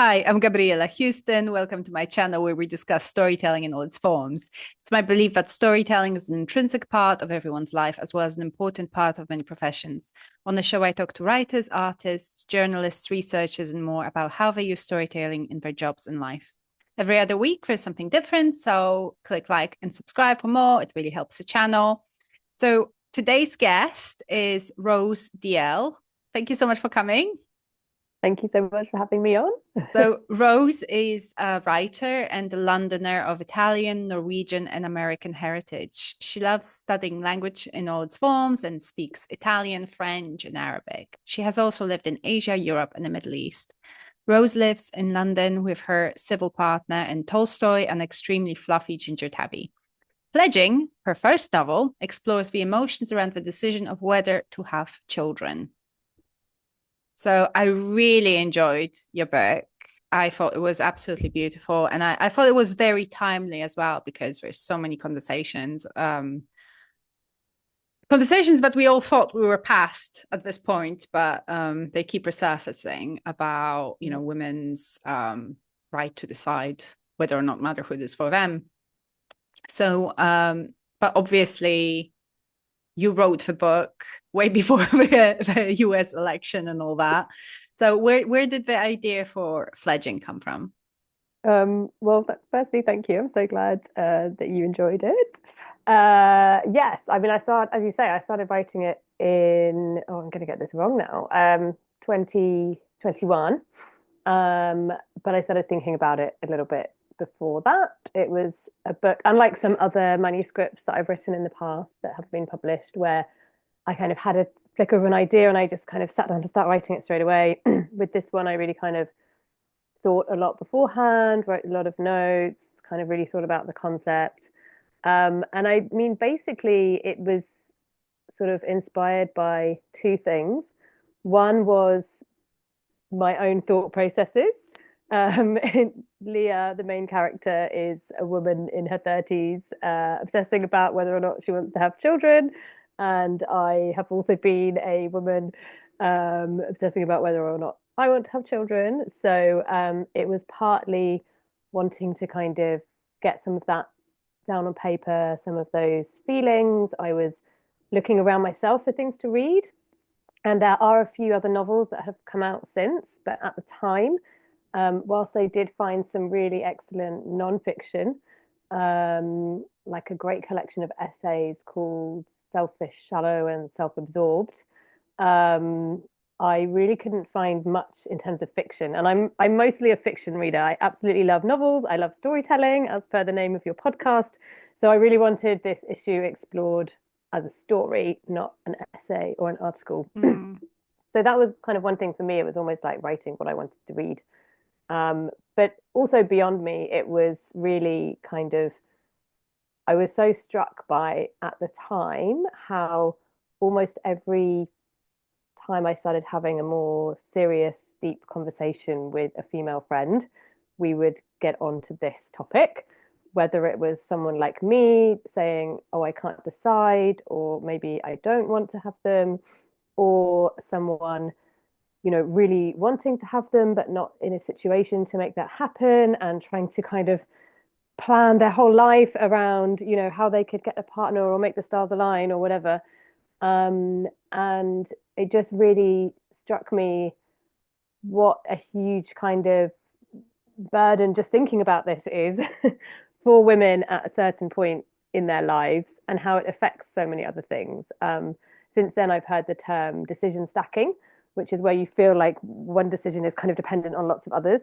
Hi, I'm Gabriela Houston. Welcome to my channel where we discuss storytelling in all its forms. It's my belief that storytelling is an intrinsic part of everyone's life, as well as an important part of many professions. On the show, I talk to writers, artists, journalists, researchers, and more about how they use storytelling in their jobs and life. Every other week, there's something different, so click like and subscribe for more. It really helps the channel. So today's guest is Rose Diell. Thank you so much for coming. Thank you so much for having me on. So, Rose is a writer and a Londoner of Italian, Norwegian, and American heritage. She loves studying language in all its forms and speaks Italian, French, and Arabic. She has also lived in Asia, Europe, and the Middle East. Rose lives in London with her civil partner and Tolstoy, an extremely fluffy ginger tabby. Fledging, her first novel, explores the emotions around the decision of whether to have children. So I really enjoyed your book. I thought it was absolutely beautiful. And I thought it was very timely as well, because there's so many conversations that we all thought we were past at this point, but they keep resurfacing about, women's right to decide whether or not motherhood is for them. So, but obviously you wrote the book way before the US election and all that. So where did the idea for Fledging come from? Well, firstly, thank you. I'm so glad that you enjoyed it. Yes, I mean, as you say, I started writing it I'm going to get this wrong now, 2021. But I started thinking about it a little bit before that. It was a book, unlike some other manuscripts that I've written in the past that have been published, where I kind of had a flicker of an idea and I just kind of sat down to start writing it straight away. With this one, I really kind of thought a lot beforehand, wrote a lot of notes, kind of really thought about the concept. And I mean, basically, it was sort of inspired by two things. One was my own thought processes. Um, Leah, the main character, is a woman in her 30s, obsessing about whether or not she wants to have children. And I have also been a woman obsessing about whether or not I want to have children. So it was partly wanting to kind of get some of that down on paper, some of those feelings. I was looking around myself for things to read. And there are a few other novels that have come out since, but at the time, whilst I did find some really excellent nonfiction, like a great collection of essays called Selfish, Shallow, and Self-Absorbed, um, I really couldn't find much in terms of fiction. And I'm mostly a fiction reader. I absolutely love novels. I love storytelling, as per the name of your podcast. So I really wanted this issue explored as a story, not an essay or an article. Mm. So that was kind of one thing for me. It was almost like writing what I wanted to read. But also beyond me, it was really kind of, I was so struck by at the time how almost every time I started having a more serious, deep conversation with a female friend, we would get onto this topic, whether it was someone like me saying, oh, I can't decide, or maybe I don't want to have them, or someone, really wanting to have them, but not in a situation to make that happen and trying to kind of plan their whole life around, how they could get a partner or make the stars align or whatever. And it just really struck me what a huge kind of burden just thinking about this is for women at a certain point in their lives and how it affects so many other things. Since then, I've heard the term decision stacking, which is where you feel like one decision is kind of dependent on lots of others.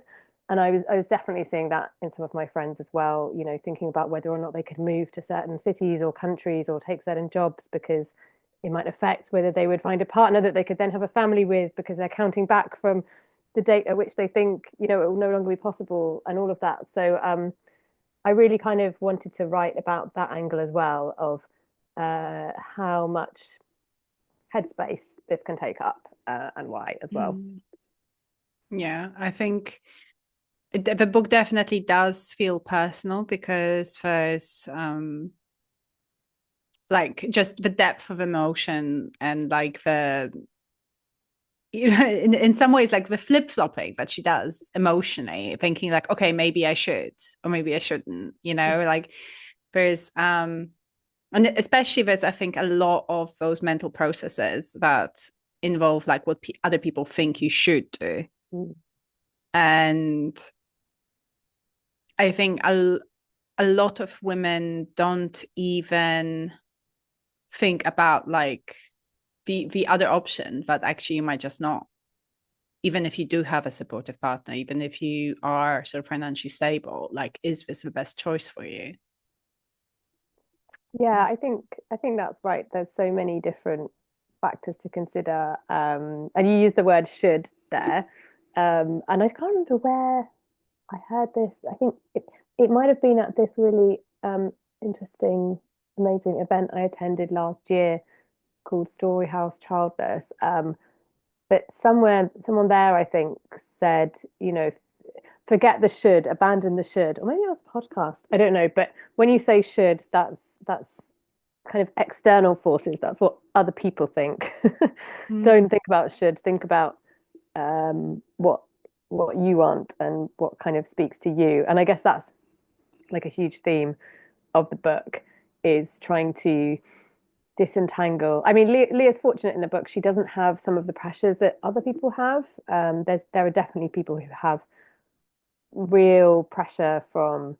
And I was definitely seeing that in some of my friends as well, thinking about whether or not they could move to certain cities or countries or take certain jobs because it might affect whether they would find a partner that they could then have a family with because they're counting back from the date at which they think, it will no longer be possible and all of that. So I really kind of wanted to write about that angle as well of how much headspace this can take up and why as well. Mm. Yeah, I think the book definitely does feel personal because there's like just the depth of emotion and like in some ways, like the flip-flopping that she does emotionally, thinking like, okay, maybe I should, or maybe I shouldn't, like there's and especially there's, I think, a lot of those mental processes that involve like what other people think you should do. Mm. And I think a lot of women don't even think about like the other option, that actually you might just not, even if you do have a supportive partner, even if you are sort of financially stable, like, is this the best choice for you? Yeah, I think that's right. There's so many different factors to consider. And you use the word should there. And I can't remember where I heard this. I think it might have been at this really interesting, amazing event I attended last year called Story House Childless. But someone there, I think, said, forget the should, abandon the should, or maybe it was a podcast. I don't know. But when you say should, that's kind of external forces. That's what other people think. Don't Mm. think about should. Think about what you want and what kind of speaks to you. And I guess that's like a huge theme of the book is trying to disentangle. I mean, Leah's fortunate in the book; she doesn't have some of the pressures that other people have. There are definitely people who have real pressure from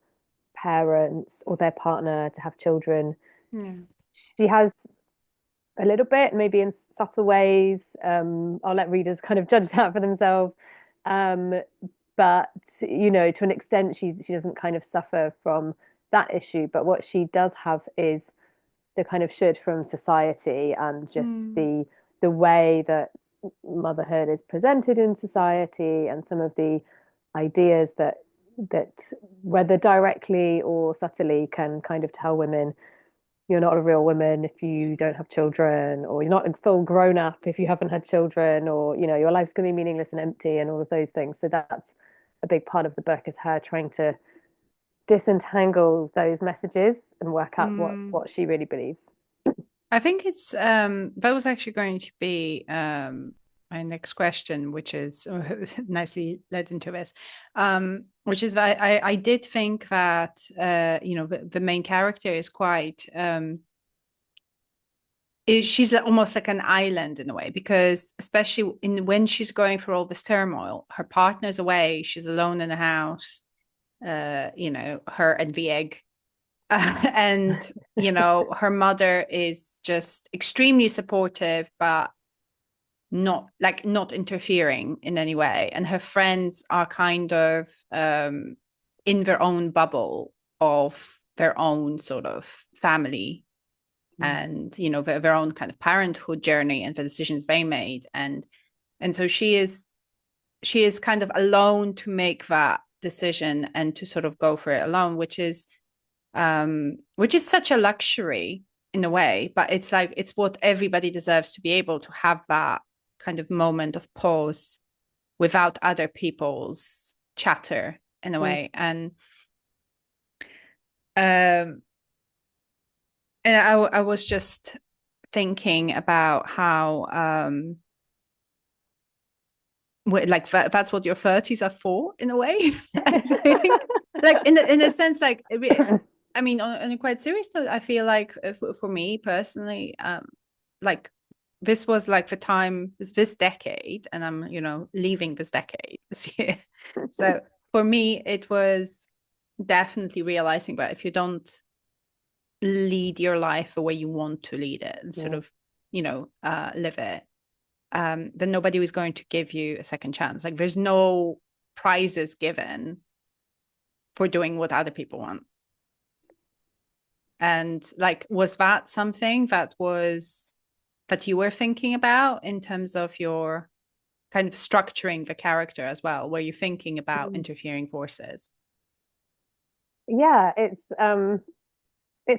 parents or their partner to have children. Yeah. She has a little bit, maybe in subtle ways. I'll let readers kind of judge that for themselves. Um, but to an extent, she doesn't kind of suffer from that issue. But what she does have is the kind of should from society and just Mm. the way that motherhood is presented in society and some of the ideas that whether directly or subtly can kind of tell women you're not a real woman if you don't have children, or you're not a full grown up if you haven't had children, or your life's going to be meaningless and empty, and all of those things. So that's a big part of the book is her trying to disentangle those messages and work out what Mm. what she really believes. I think it's that was actually going to be my next question, which is nicely led into this, which is that I did think that the main character is quite she's almost like an island in a way, because especially when she's going through all this turmoil, her partner's away, she's alone in the house, her and the egg. And her mother is just extremely supportive, but not interfering in any way, and her friends are kind of in their own bubble of their own sort of family, and their own kind of parenthood journey and the decisions they made, and so she is kind of alone to make that decision and to sort of go for it alone, which is such a luxury in a way, but it's like it's what everybody deserves, to be able to have that kind of moment of pause without other people's chatter in a way. Um and I was just thinking about how like that's what your 30s are for in a way. I think, like in a sense, like I mean, on a quite serious note, I feel like for me personally, like this was like the time, this decade, and I'm leaving this decade this year. So for me it was definitely realizing that if you don't lead your life the way you want to lead it and sort Yeah. of live it, then nobody was going to give you a second chance. Like there's no prizes given for doing what other people want. And like, was that something that you were thinking about in terms of your kind of structuring the character as well? Were you thinking about interfering forces? Yeah, it's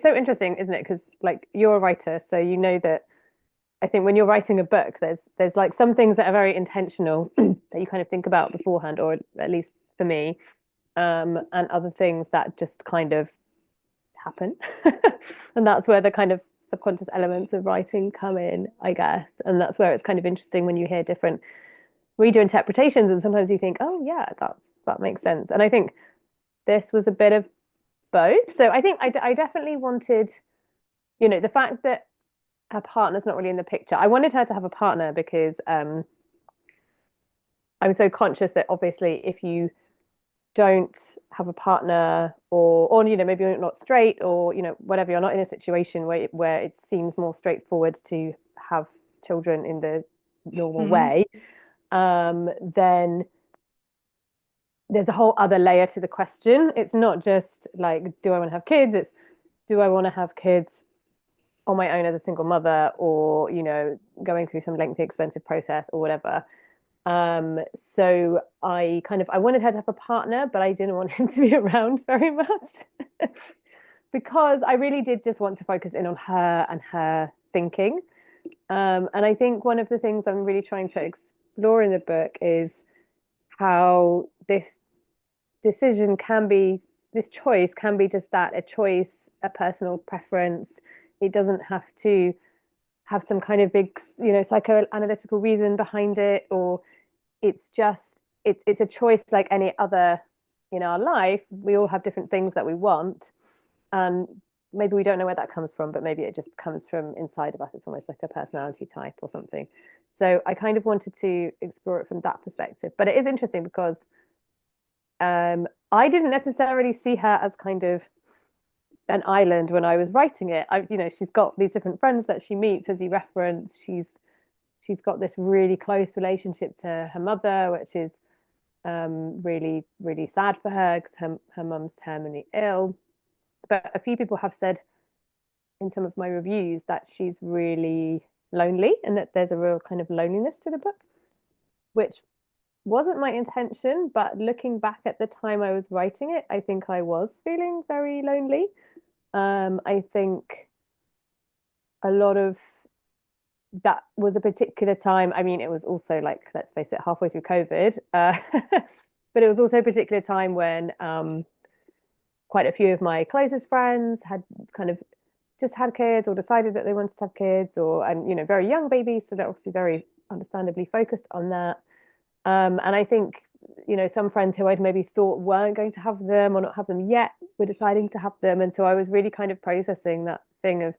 so interesting, isn't it? Because like you're a writer, so you know that I think when you're writing a book, there's like some things that are very intentional that you kind of think about beforehand, or at least for me, and other things that just kind of happen. And that's where the kind of subconscious elements of writing come in, I guess. And that's where it's kind of interesting when you hear different reader interpretations, and sometimes you think, oh yeah, that makes sense. And I think this was a bit of both. So I think I definitely wanted, the fact that her partner's not really in the picture. I wanted her to have a partner because I'm so conscious that obviously if you don't have a partner, or maybe you're not straight, or whatever, you're not in a situation where it seems more straightforward to have children in the normal Mhm. way, then there's a whole other layer to the question. It's not just like, do I want to have kids? It's, do I want to have kids on my own as a single mother, or going through some lengthy expensive process or whatever. So I wanted her to have a partner, but I didn't want him to be around very much because I really did just want to focus in on her and her thinking. And I think one of the things I'm really trying to explore in the book is how decision can be this choice can be just that, a choice, a personal preference. It doesn't have to have some kind of big, psychoanalytical reason behind it, or it's just it's a choice like any other in our life. We all have different things that we want, and maybe we don't know where that comes from, but maybe it just comes from inside of us. It's almost like a personality type or something. So I kind of wanted to explore it from that perspective. But it is interesting because I didn't necessarily see her as kind of an island when I was writing it. She's got these different friends that she meets, as you referenced. She's got this really close relationship to her mother, which is really, really sad for her because her mum's terminally ill. But a few people have said in some of my reviews that she's really lonely and that there's a real kind of loneliness to the book, which wasn't my intention. But looking back at the time I was writing it, I think I was feeling very lonely. I think a lot of that was a particular time. I mean, it was also like, let's face it, halfway through COVID. But it was also a particular time when quite a few of my closest friends had kind of just had kids or decided that they wanted to have kids, and very young babies. So they're obviously very understandably focused on that. And I think, some friends who I'd maybe thought weren't going to have them or not have them yet were deciding to have them. And so I was really kind of processing that thing of,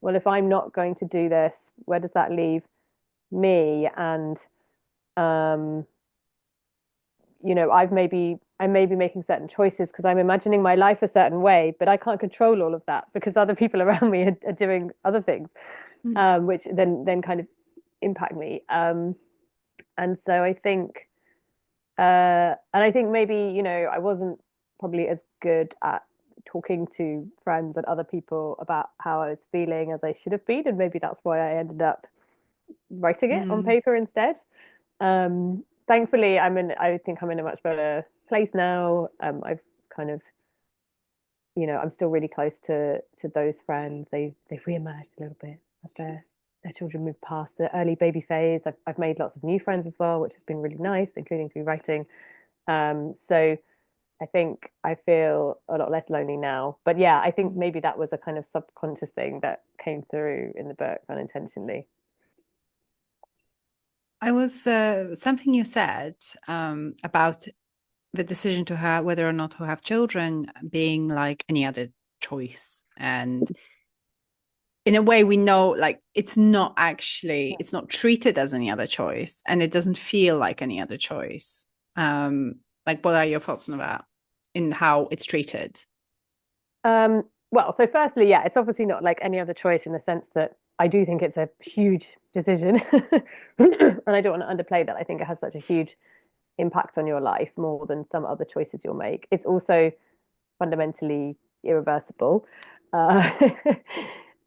well, if I'm not going to do this, where does that leave me? And um, I may be making certain choices because I'm imagining my life a certain way, but I can't control all of that because other people around me are doing other things, Mm. which then kind of impact me. And so and I think maybe, I wasn't probably as good at talking to friends and other people about how I was feeling as I should have been, and maybe that's why I ended up writing it on Mm. paper instead. Thankfully, I think I'm in a much better place now. I've kind of, I'm still really close to those friends. They've reemerged a little bit as their children move past the early baby phase. I've made lots of new friends as well, which has been really nice, including through writing. So I think I feel a lot less lonely now. But yeah, I think maybe that was a kind of subconscious thing that came through in the book unintentionally. I was something you said about the decision to have whether or not to have children being like any other choice. And in a way, we know like it's not treated as any other choice, and it doesn't feel like any other choice. Um, like, what are your thoughts on that in how it's treated? Well, so firstly, yeah, it's obviously not like any other choice in the sense that I do think it's a huge decision. And I don't want to underplay that. I think it has such a huge impact on your life more than some other choices you'll make. It's also fundamentally irreversible. Uh,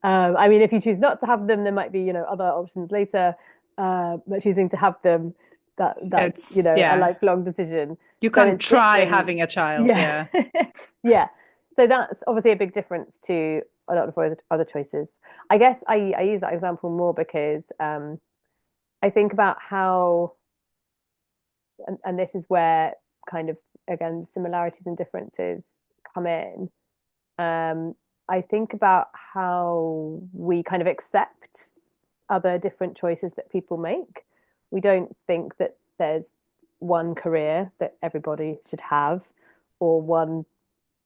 I mean, if you choose not to have them, there might be, other options later. But choosing to have them, that's, It's a yeah, lifelong decision. you So can't it's try different. having a child. Yeah. Yeah. Yeah. So that's obviously a big difference to a lot of other choices. I guess I use that example more because I think about how, and this is where kind of, again, similarities and differences come in. I think about how we kind of accept other different choices that people make. We don't think that there's one career that everybody should have, or one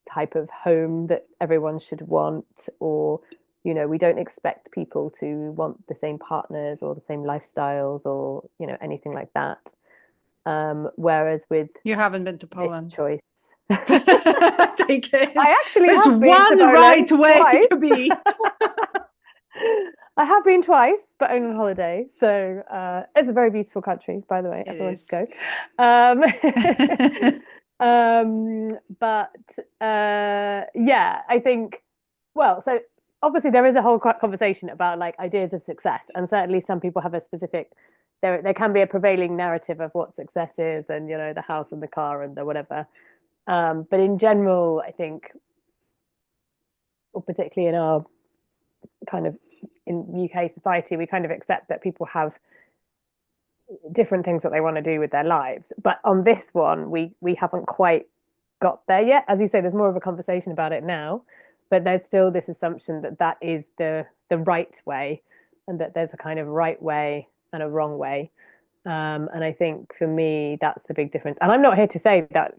type of home that everyone should want, or, we don't expect people to want the same partners or the same lifestyles or, anything like that. Whereas with You haven't been to this Poland. choice, I think I actually there's have been to one right Poland way twice. to be. I have been twice, but only on holiday. So it's a very beautiful country, by the way. It Everyone should is. go. Um, but yeah, I think, well, so obviously there is a whole conversation about like ideas of success, and certainly some people have a specific. There can be a prevailing narrative of what success is, and the house and the car and the whatever. But in general, I think, or particularly in our kind of in UK society, we kind of accept that people have different things that they want to do with their lives. But on this one, we haven't quite got there yet. As you say, there's more of a conversation about it now, but there's still this assumption that that is the right way, and that there's a kind of right way and a wrong way. And I think for me, that's the big difference. And I'm not here to say that,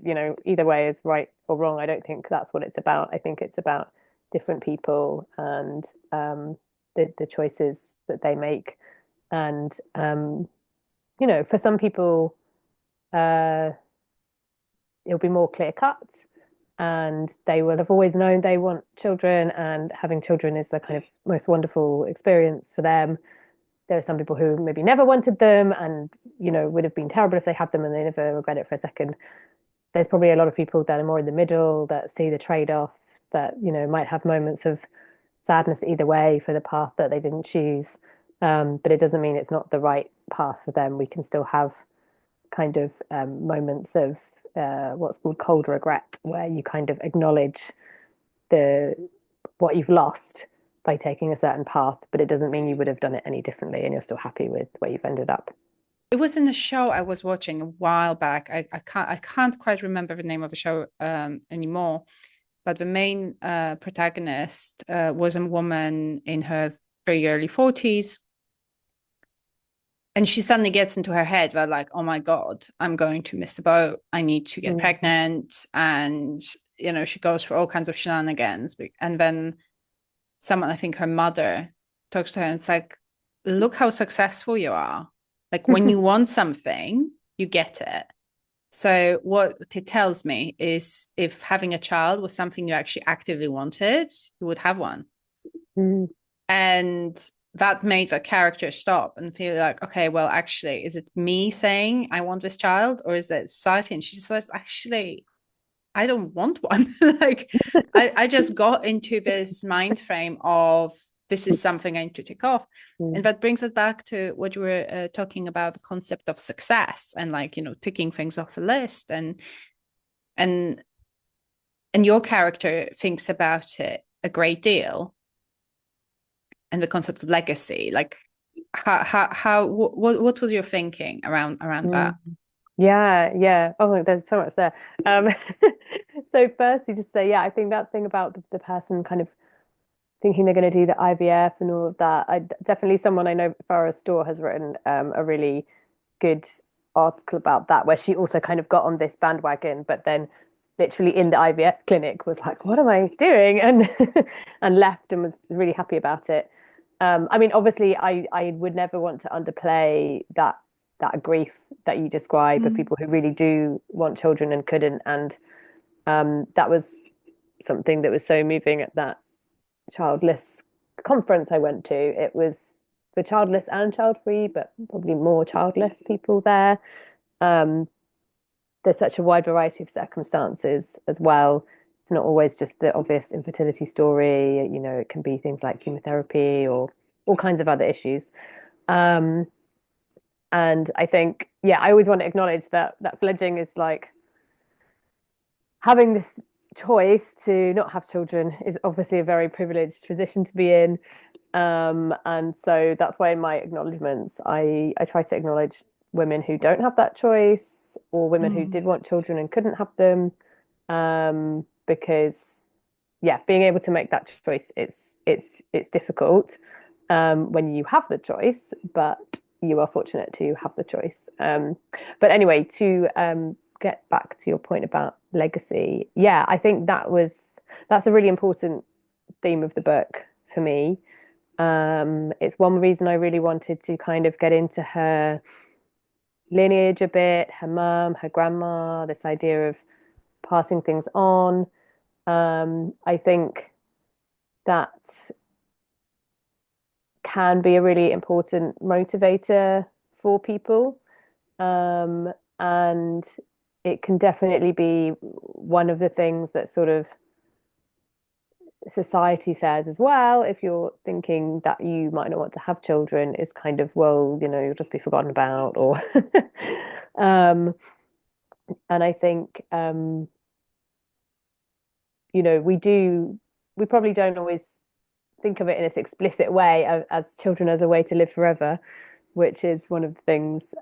either way is right or wrong. I don't think that's what it's about. I think it's about different people and the choices that they make. And, for some people, uh, it'll be more clear cut, and they will have always known they want children, and having children is the kind of most wonderful experience for them. There are some people who maybe never wanted them, and would have been terrible if they had them and they never regret it for a second. There's probably a lot of people that are more in the middle, that see the trade-offs, that might have moments of sadness either way for the path that they didn't choose. But it doesn't mean it's not the right path for them. We can still have kind of moments of what's called cold regret, where you kind of acknowledge the what you've lost by taking a certain path, but it doesn't mean you would have done it any differently, and you're still happy with where you've ended up. It was in a show I was watching a while back. I can't quite remember the name of the show anymore, but the main protagonist was a woman in her very early 40s, and she suddenly gets into her head that like, oh my God, I'm going to miss the boat. I need to get pregnant. And, she goes for all kinds of shenanigans. And then someone, I think her mother, talks to her and it's like, look how successful you are. Like when you want something, you get it. So what it tells me is if having a child was something you actually actively wanted, you would have one. Mm. And that made the character stop and feel like, okay, well, actually, is it me saying I want this child, or is it society? And she says, actually, I don't want one. Like, I just got into this mind frame of this is something I need to tick off. And that brings us back to what you were talking about, the concept of success and like, ticking things off a list. And your character thinks about it a great deal, and the concept of legacy. Like, what was your thinking around that? Yeah, yeah. Oh, there's so much there. Um, so firstly, just say, yeah, I think that thing about the person kind of thinking they're going to do the IVF and all of that. Definitely someone I know, Farah Store, has written a really good article about that, where she also kind of got on this bandwagon, but then literally in the IVF clinic was like, what am I doing? And and left and was really happy about it. I mean, obviously, I would never want to underplay that grief that you describe of people who really do want children and couldn't. And that was something that was so moving at that childless conference I went to. It was for childless and child free, but probably more childless people there. Um, there's such a wide variety of circumstances as well. It's not always just the obvious infertility story. It can be things like chemotherapy or all kinds of other issues. Um, and I think, yeah, I always want to acknowledge that fledging is like having this choice to not have children is obviously a very privileged position to be in. And so that's why in my acknowledgements, I try to acknowledge women who don't have that choice, or women who did want children and couldn't have them, because yeah, being able to make that choice, it's difficult when you have the choice, but you are fortunate to have the choice. But anyway, to get back to your point about legacy, yeah, I think that's a really important theme of the book for me. It's one reason I really wanted to kind of get into her lineage a bit, her mum, her grandma, this idea of passing things on. I think that can be a really important motivator for people. And it can definitely be one of the things that sort of society says as well, if you're thinking that you might not want to have children, is kind of, well, you'll just be forgotten about, or um, and I think we probably don't always think of it in this explicit way as children as a way to live forever, which is one of the things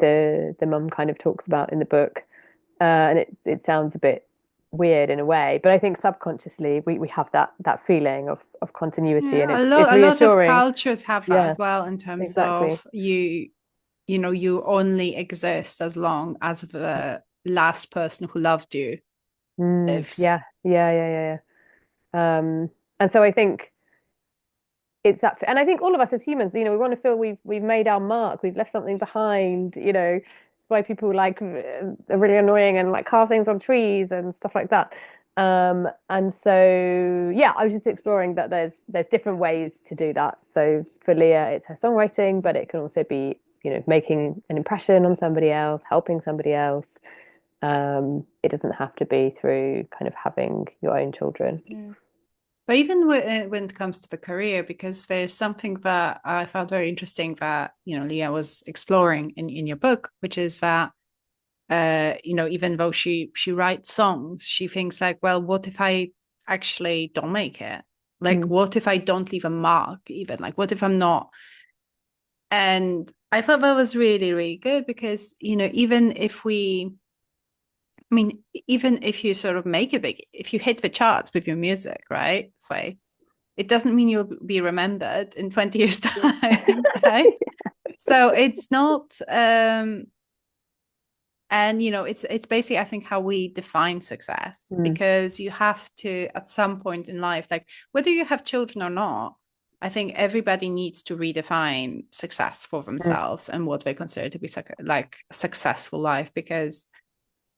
the mum kind of talks about in the book. And it sounds a bit weird in a way, but I think subconsciously we have that feeling of continuity, and Yeah, it's a lot of reassuring. cultures have that Yeah, as well in terms exactly. of you only exist as long as the last person who loved you lives. Yeah, yeah, yeah, yeah, yeah. And so I think it's that, and I think all of us as humans, we want to feel we've made our mark, we've left something behind. It's why people like are really annoying and like carve things on trees and stuff like that. And so yeah, I was just exploring that there's different ways to do that. So for Leah, it's her songwriting, but it can also be making an impression on somebody else, helping somebody else. It doesn't have to be through kind of having your own children. Yeah. But even when it comes to the career, because there's something that I found very interesting that, Leah was exploring in your book, which is that, even though she writes songs, she thinks like, well, what if I actually don't make it? Like, Mm, what if I don't leave a mark even? Like, what if I'm not? And I thought that was really, really good because, even if you sort of make it big, if you hit the charts with your music, right? It's like, it doesn't mean you'll be remembered in 20 years' time, right? So it's not, and it's basically, I think, how we define success, mm, because you have to, at some point in life, like whether you have children or not, I think everybody needs to redefine success for mm, themselves and what they consider to be like a successful life, because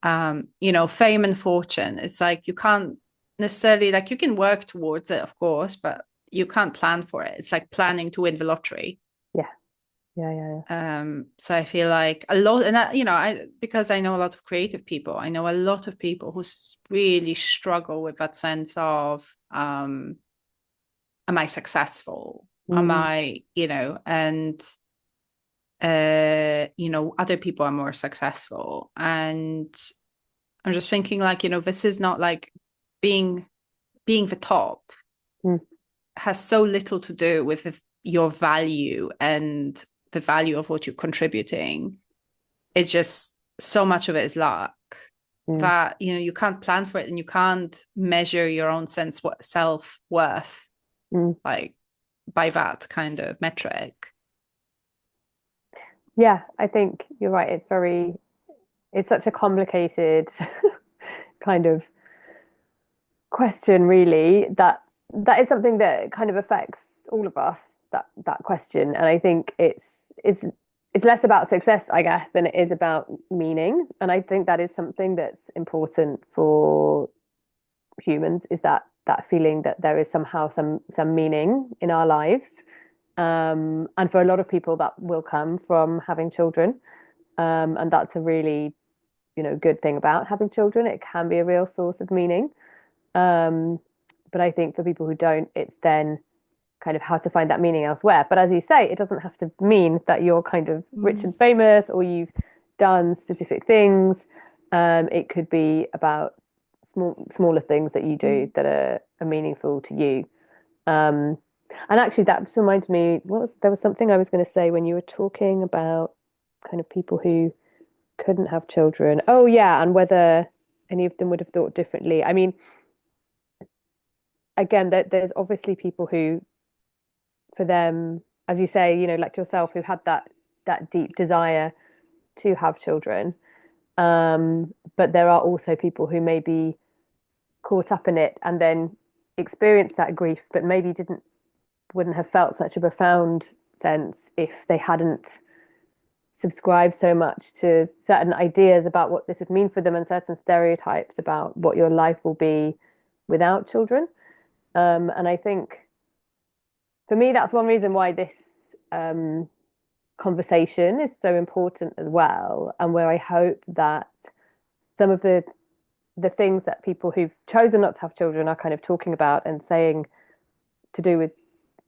fame and fortune, it's like you can't necessarily, like, you can work towards it, of course, but you can't plan for it. It's like planning to win the lottery. yeah, yeah, yeah, yeah. So I feel like a lot, and I because I know a lot of creative people, I know a lot of people who really struggle with that sense of, am I successful? Am Mm, I, and other people are more successful, and I'm just thinking, like, this is not like being the top mm, has so little to do with your value and the value of what you're contributing. It's just so much of it is luck mm, that you can't plan for it, and you can't measure your own self-worth mm. like by that kind of metric. Yeah, I think you're right. It's such a complicated kind of question, really, that is something that kind of affects all of us, that question. And I think it's less about success, I guess, than it is about meaning. And I think that is something that's important for humans, is that feeling that there is somehow some meaning in our lives. And for a lot of people, that will come from having children. And that's a really, good thing about having children. It can be a real source of meaning. Um, but I think for people who don't, it's then kind of how to find that meaning elsewhere. But as you say, it doesn't have to mean that you're kind of rich Mm. and famous or you've done specific things. It could be about smaller things that you do Mm. that are meaningful to you. Um, and actually, that just reminded me, there was something I was going to say when you were talking about kind of people who couldn't have children. Oh, yeah, and whether any of them would have thought differently. I mean, again, that there's obviously people who, for them, as you say, like yourself, who had that deep desire to have children. But there are also people who may be caught up in it and then experience that grief, but maybe wouldn't have felt such a profound sense if they hadn't subscribed so much to certain ideas about what this would mean for them and certain stereotypes about what your life will be without children. And I think for me, that's one reason why this conversation is so important as well, and where I hope that some of the things that people who've chosen not to have children are kind of talking about and saying to do with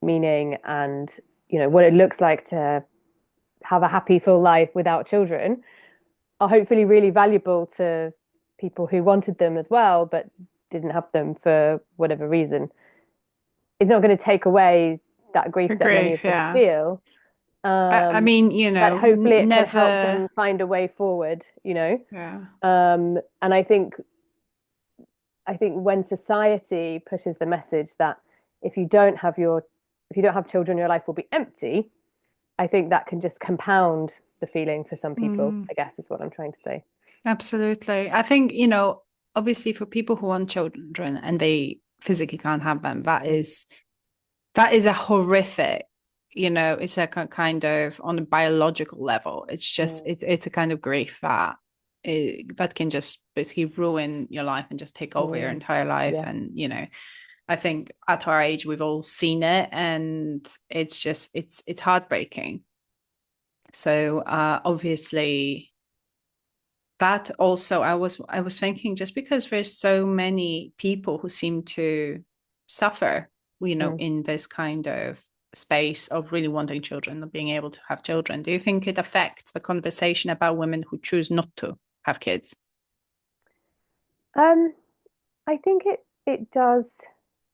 meaning and what it looks like to have a happy full life without children are hopefully really valuable to people who wanted them as well but didn't have them for whatever reason. It's not going to take away that grief that many Agree, of us yeah. feel. I mean, But hopefully it can help never. them find a way forward. Yeah. And I think when society pushes the message that if you don't have children, your life will be empty, I think that can just compound the feeling for some people, Mm, I guess is what I'm trying to say. absolutely. I think, obviously for people who want children and they physically can't have them, that is a horrific, it's a kind of on a biological level. It's just Mm, it's a kind of grief that can just basically ruin your life and just take over your mm, entire life. yeah. And I think at our age we've all seen it, and it's just it's heartbreaking. So obviously that also I was thinking, just because there's so many people who seem to suffer, Mm. in this kind of space of really wanting children, of being able to have children, do you think it affects the conversation about women who choose not to have kids? Um, I think it does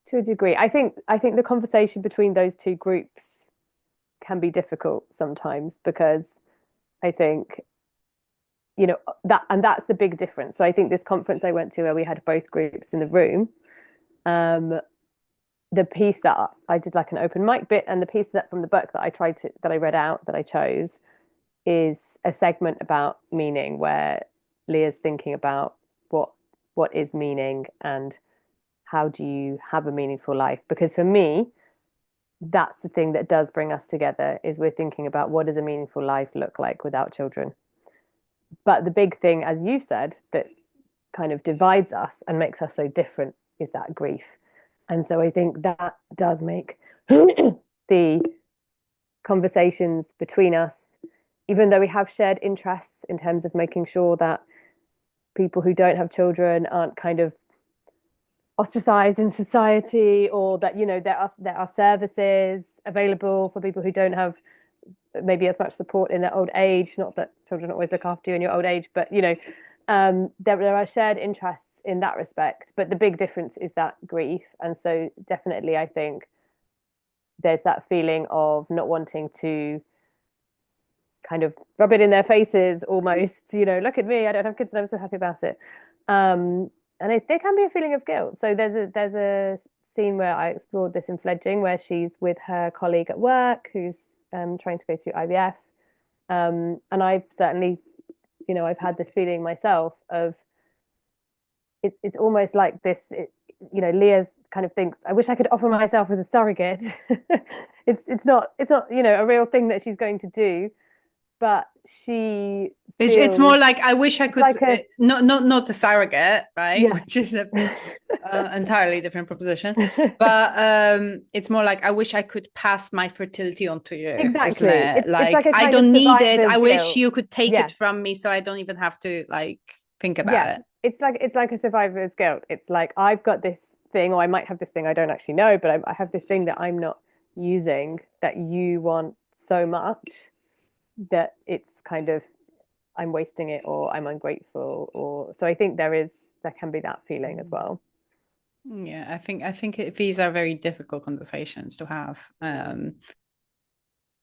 to a degree. I think the conversation between those two groups can be difficult sometimes because I think that's the big difference. So I think this conference I went to where we had both groups in the room, um, the piece that I did like an open mic bit, and the piece that from the book that I read out that I chose is a segment about meaning where Leah's thinking about what is meaning and how do you have a meaningful life? Because for me, that's the thing that does bring us together is we're thinking about what does a meaningful life look like without children. But the big thing, as you said, that kind of divides us and makes us so different is that grief. And so I think that does make the conversations between us, even though we have shared interests in terms of making sure that people who don't have children aren't kind of ostracized in society, or that there are services available for people who don't have maybe as much support in their old age. Not that children always look after you in your old age, but there are shared interests in that respect. But the big difference is that grief, and so definitely I think there's that feeling of not wanting to kind of rub it in their faces almost. Look at me, I don't have kids and I'm so happy about it. And there can be a feeling of guilt. So there's a scene where I explored this in Fledging, where she's with her colleague at work who's trying to go through IVF. And I've certainly, I've had this feeling myself of it's almost like this. Leah's kind of thinks, I wish I could offer myself as a surrogate. It's not a real thing that she's going to do, but she It's more feels like I wish I it's could, like a not the surrogate, right? yeah. Which is a entirely different proposition. But it's more like I wish I could pass my fertility on to you, isn't Exactly. it? It's like Like a I kind of don't need it. survivor's I wish guilt. you could take Yeah. it from me, so I don't even have to like think about Yeah. it. It's like a survivor's guilt. It's like I've got this thing, or I might have this thing I don't actually know, but I have this thing that I'm not using that you want so much that it's kind of I'm wasting it, or I'm ungrateful, or so I think there can be that feeling as well. Yeah, I think these are very difficult conversations to have.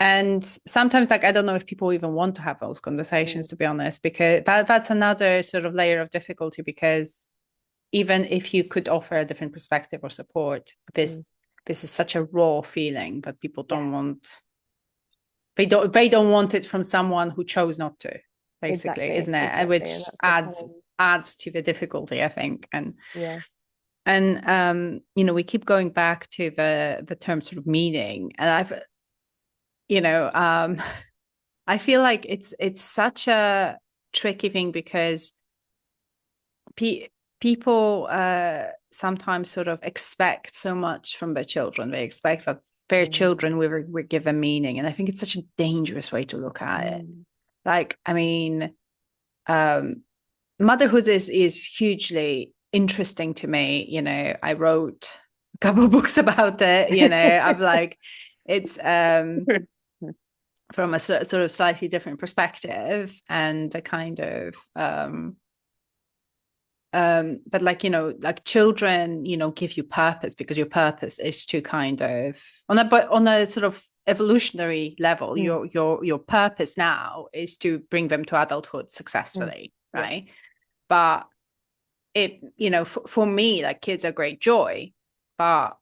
And sometimes, like, I don't know if people even want to have those Mm, conversations, to be honest, because that's another sort of layer of difficulty, because even if you could offer a different perspective or support, Mm. this is such a raw feeling that people Yeah, don't want. They don't want it from someone who chose not to, basically, exactly, isn't it? exactly. And Which that's the adds challenge. adds to the difficulty, I think. Yes. We keep going back to the term sort of meaning, and you know, um, I feel like it's such a tricky thing because pe people sometimes sort of expect so much from their children. They expect that their Mm. children were given meaning, and I think it's such a dangerous way to look at it. Mm. Like, I mean, um, motherhood is hugely interesting to me. I wrote a couple of books about it. I'm like, it's from a sort of slightly different perspective, and the kind of but like like children give you purpose, because your purpose is to kind of on a sort of evolutionary level, Mm. your purpose now is to bring them to adulthood Mm. successfully, Yeah. right? But for me, like, kids are great joy, but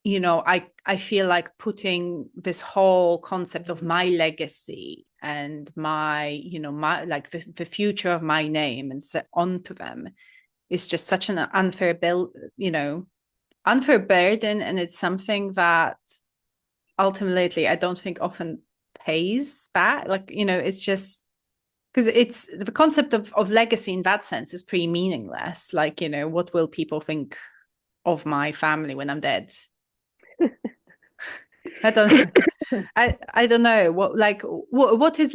I feel like putting this whole concept of my legacy and my like the future of my name and set onto them is just such an unfair burden, and it's something that ultimately I don't think often pays back. Like, it's just because it's the concept of legacy in that sense is pretty meaningless. Like, what will people think of my family when I'm dead? I don't I don't know what is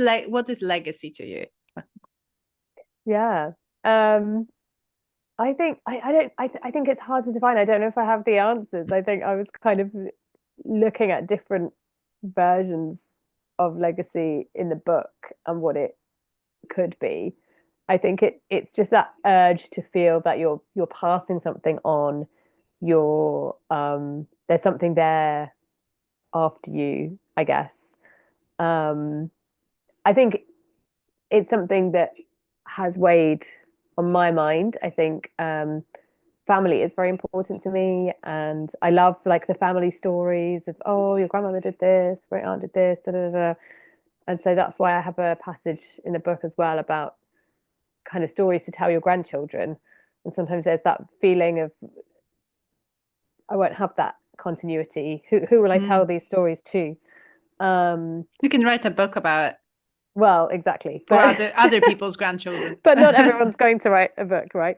legacy to you? Yeah. Um, I think I don't I think it's hard to define. I don't know if I have the answers. I think I was kind of looking at different versions of legacy in the book and what it could be. I think it's just that urge to feel that you're passing something on. There's something there after you, I guess. Um, I think it's something that has weighed on my mind. I think family is very important to me, and I love like the family stories of, oh, your grandmother did this, great aunt did this, da, da, da. And so that's why I have a passage in the book as well about kind of stories to tell your grandchildren. And sometimes there's that feeling of I won't have that continuity. Who will I tell Mm. these stories to? Um, You can write a book about it well, exactly, for but other people's grandchildren. but not everyone's going to write a book, right?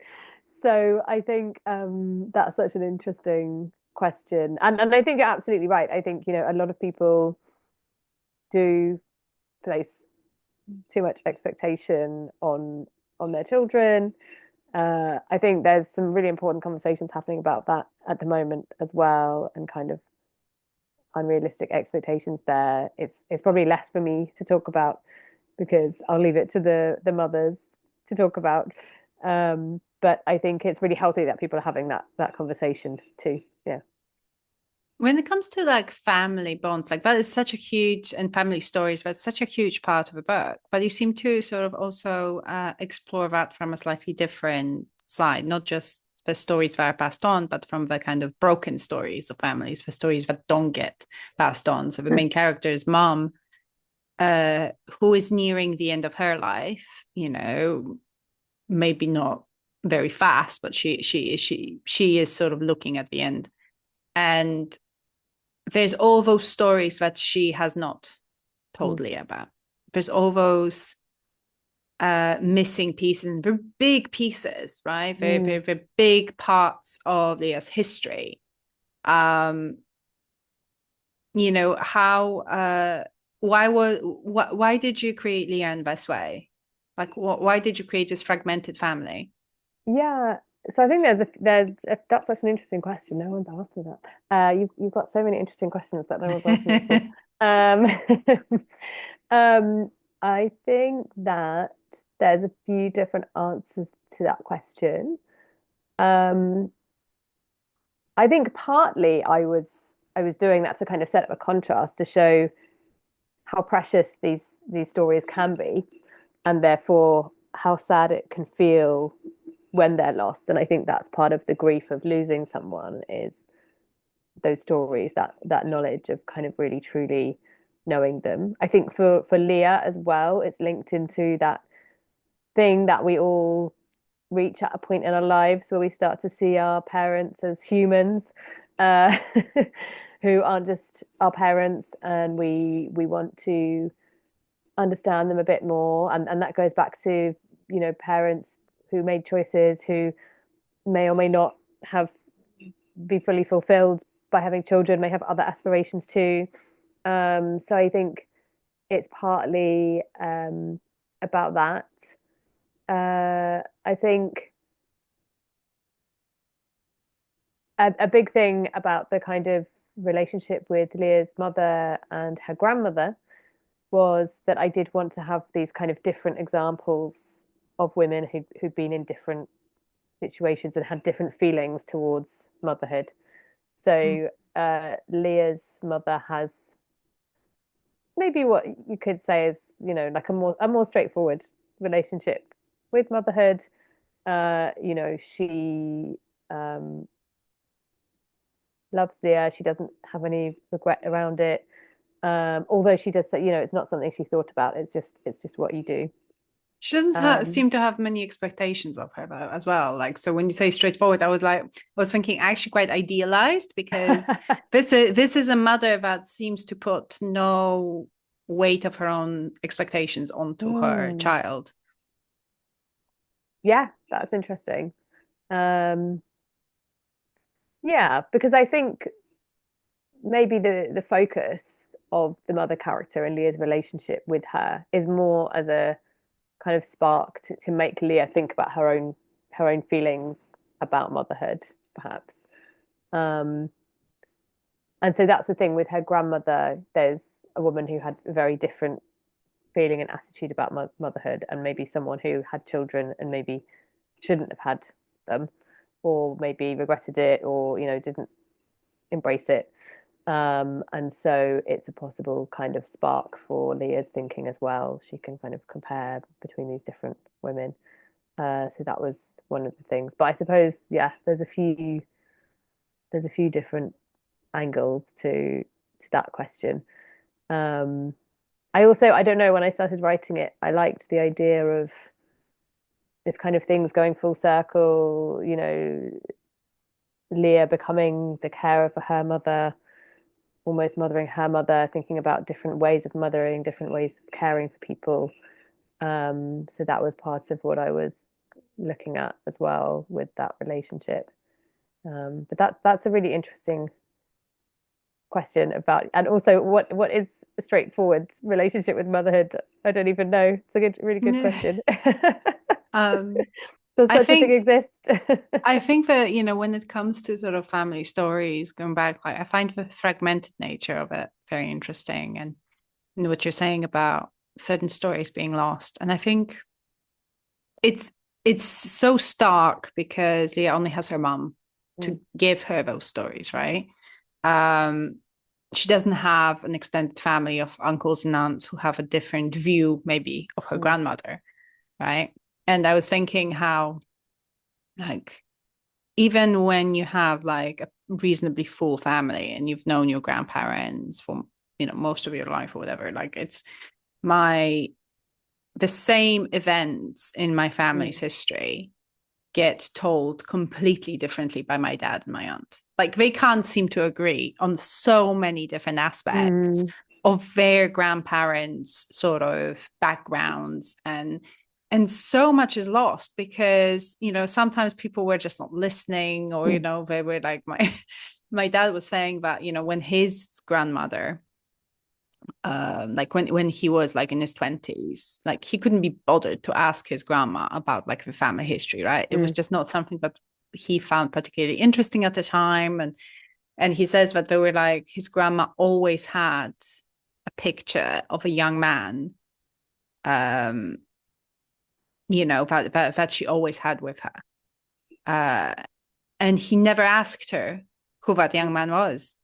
So I think that's such an interesting question, and I think you're absolutely right. I think a lot of people do place too much expectation on their children. I think there's some really important conversations happening about that at the moment as well, and kind of unrealistic expectations there. It's probably less for me to talk about because I'll leave it to the mothers to talk about. But I think it's really healthy that people are having that conversation too. Yeah. When it comes to like family bonds, like that is such a huge, and family stories, that's such a huge part of a book. But you seem to sort of also explore that from a slightly different side, not just the stories that are passed on, but from the kind of broken stories of families, the stories that don't get passed on. So the main character's mom, who is nearing the end of her life, maybe not very fast, but she is sort of looking at the end. And there's all those stories that she has not told Mm. Leah about. There's all those missing pieces, very big pieces, right? Very, very, Mm. very big parts of Leah's history. Um, how why did you create Leah in this way? Like, why did you create this fragmented family? Yeah. So I think that's such an interesting question. No one's asked me that. You've got so many interesting questions that no one's asked me before. Um, I think that there's a few different answers to that question. Um, I think partly I was doing that to kind of set up a contrast to show how precious these stories can be, and therefore how sad it can feel when they're lost. And I think that's part of the grief of losing someone, is those stories, that knowledge of kind of really truly knowing them. I think for Leah as well, it's linked into that thing that we all reach at a point in our lives where we start to see our parents as humans, uh, who aren't just our parents, and we want to understand them a bit more. And that goes back to, parents who made choices who may or may not have be fully fulfilled by having children, may have other aspirations too. So I think it's partly about that. I think a big thing about the kind of relationship with Leah's mother and her grandmother was that I did want to have these kind of different examples of women who'd been in different situations and had different feelings towards motherhood. Mm. So Leah's mother has maybe what you could say is, like a more straightforward relationship with motherhood. She loves Leah. She doesn't have any regret around it. Although she does say, it's not something she thought about. It's just what you do. She doesn't Um, seem to have many expectations of her though, as well. Like, so when you say straightforward, I was thinking actually quite idealized, because this is a mother that seems to put no weight of her own expectations onto her mm, child. yeah, that's interesting. Um, yeah, because I think maybe the focus of the mother character and Leah's relationship with her is more as a kind of spark to make Leah think about her own feelings about motherhood, perhaps. Um, and so that's the thing with her grandmother. There's a woman who had a very different feeling and attitude about motherhood, and maybe someone who had children and maybe shouldn't have had them, or maybe regretted it, or didn't embrace it. And so it's a possible kind of spark for Leah's thinking as well. She can kind of compare between these different women. So that was one of the things. But I suppose, yeah, there's a few different angles to that question. Um, I don't know, when I started writing it, I liked the idea of this kind of things going full circle, Leah becoming the carer for her mother, almost mothering her mother, thinking about different ways of mothering, different ways of caring for people. So that was part of what I was looking at as well with that relationship. But that's a really interesting question about, and also what is a straightforward relationship with motherhood? I don't even know. It's a really good question. um, Does I such a thing think exist? I think that, when it comes to sort of family stories going back, like I find the fragmented nature of it very interesting, and what you're saying about certain stories being lost. And I think it's it's so stark because Leah only has her mom Mm, to give her those stories, right? Um, she doesn't have an extended family of uncles and aunts who have a different view, maybe, of her mm, grandmother, right? And I was thinking how, like, even when you have like a reasonably full family and you've known your grandparents for most of your life or whatever, like it's my the same events in my family's mm, history get told completely differently by my dad and my aunt. Like they can't seem to agree on so many different aspects mm, of their grandparents' sort of backgrounds, and so much is lost because sometimes people were just not listening, or mm, they were like my dad was saying that when his grandmother, like when he was like in his 20s, like he couldn't be bothered to ask his grandma about like the family history, right? It was mm, just not something that he found particularly interesting at the time. And he says that they were like, his grandma always had a picture of a young man, um that she always had with her, and he never asked her who that young man was,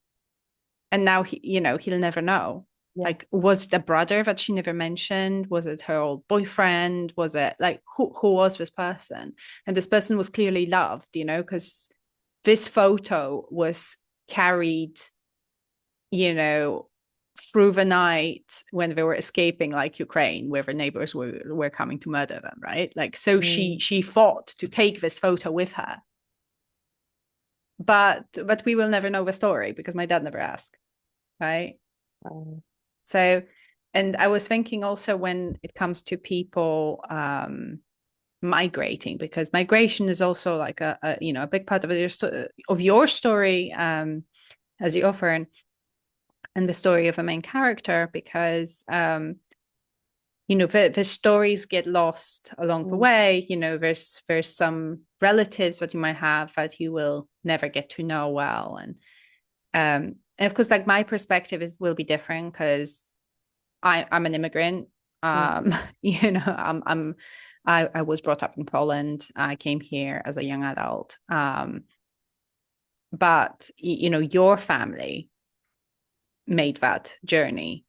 and now he'll never know. Yeah. Like, was it a brother that she never mentioned? Was it her old boyfriend? Was it like who was this person? And this person was clearly loved, because this photo was carried, you know, through the night when they were escaping like Ukraine, where the neighbors were coming to murder them, right? Like, so Mm. she fought to take this photo with her. But we will never know the story because my dad never asked, right? Um, So, and I was thinking also when it comes to people migrating, because migration is also like a big part of your story, as you offer, and the story of a main character, because the stories get lost along the mm, way. There's some relatives that you might have that you will never get to know well, and of course, like, my perspective will be different because I'm an immigrant. mm, Um, I was brought up in Poland. I came here as a young adult. But your family made that journey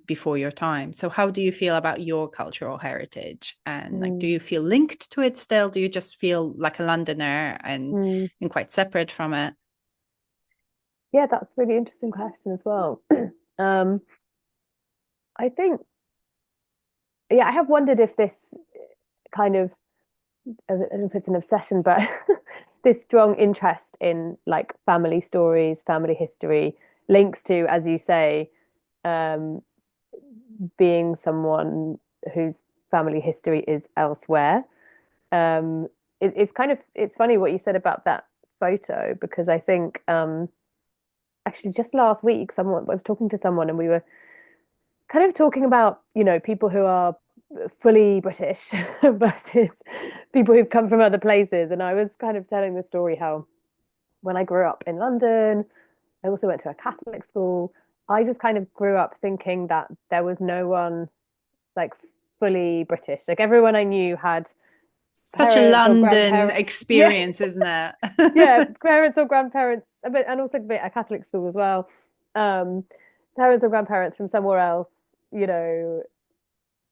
before your time. So how do you feel about your cultural heritage? And like, do mm, you feel linked to it still? Do you just feel like a Londoner mm. and quite separate from it? Yeah, that's a really interesting question as well. Um, I think, yeah, I have wondered if this kind of, I don't know if it's an obsession, but this strong interest in like family stories, family history, links to, as you say, um, being someone whose family history is elsewhere. Um, it's kind of it's funny what you said about that photo because I think actually just last week someone I was talking to someone and we were kind of talking about people who are fully British versus people who've come from other places, and I was kind of telling the story how when I grew up in London, I also went to a Catholic school. I just kind of grew up thinking that there was no one like fully British. Like everyone I knew had Such a parents or London grandparents. Yeah, experience, isn't yeah, it? parents or grandparents, a bit, and also a bit a Catholic school as well. Um, Parents or grandparents from somewhere else, you know,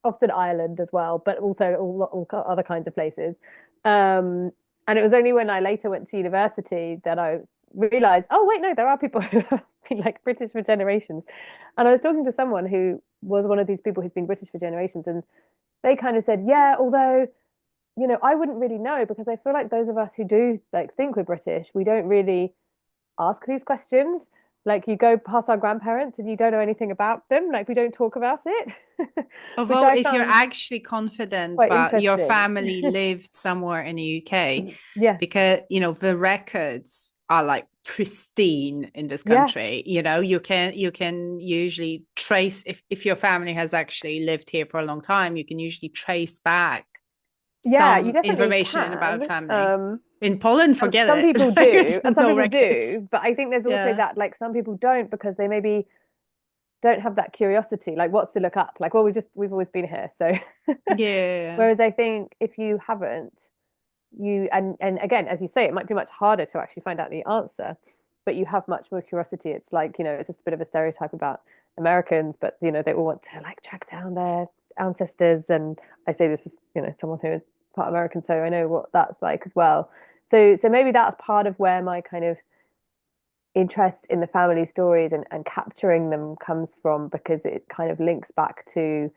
often Ireland as well, but also all other kinds of places. Um, and it was only when I later went to university that I realized, oh wait, no, there are people who have been like British for generations. And I was talking to someone who was one of these people who's been British for generations, and they kind of said, yeah, although I wouldn't really know because I feel like those of us who do like think we're British, we don't really ask these questions. Like you go past our grandparents and you don't know anything about them. Like we don't talk about it, which Although, I if you're found actually confident quite that your interesting. family lived somewhere in the UK, Yeah, because the records are like pristine in this yeah, country. You can usually trace, if your family has actually lived here for a long time, you can usually trace back yeah. You some definitely information about can. family. In Poland, And forget some it. people There's do, and some no people records. do. But I think there's also Yeah. that like some people don't because they maybe don't have that curiosity. Like, what's to look up? Like, well, we've always been here, so. Yeah. Whereas I think if you haven't, and again, as you say, it might be much harder to actually find out the answer, but you have much more curiosity. It's like, it's just a bit of a stereotype about Americans, but they all want to like track down their ancestors. And I say this as, someone who is part American, so I know what that's like as well. So maybe that's part of where my kind of interest in the family stories and capturing them comes from because it kind of links back to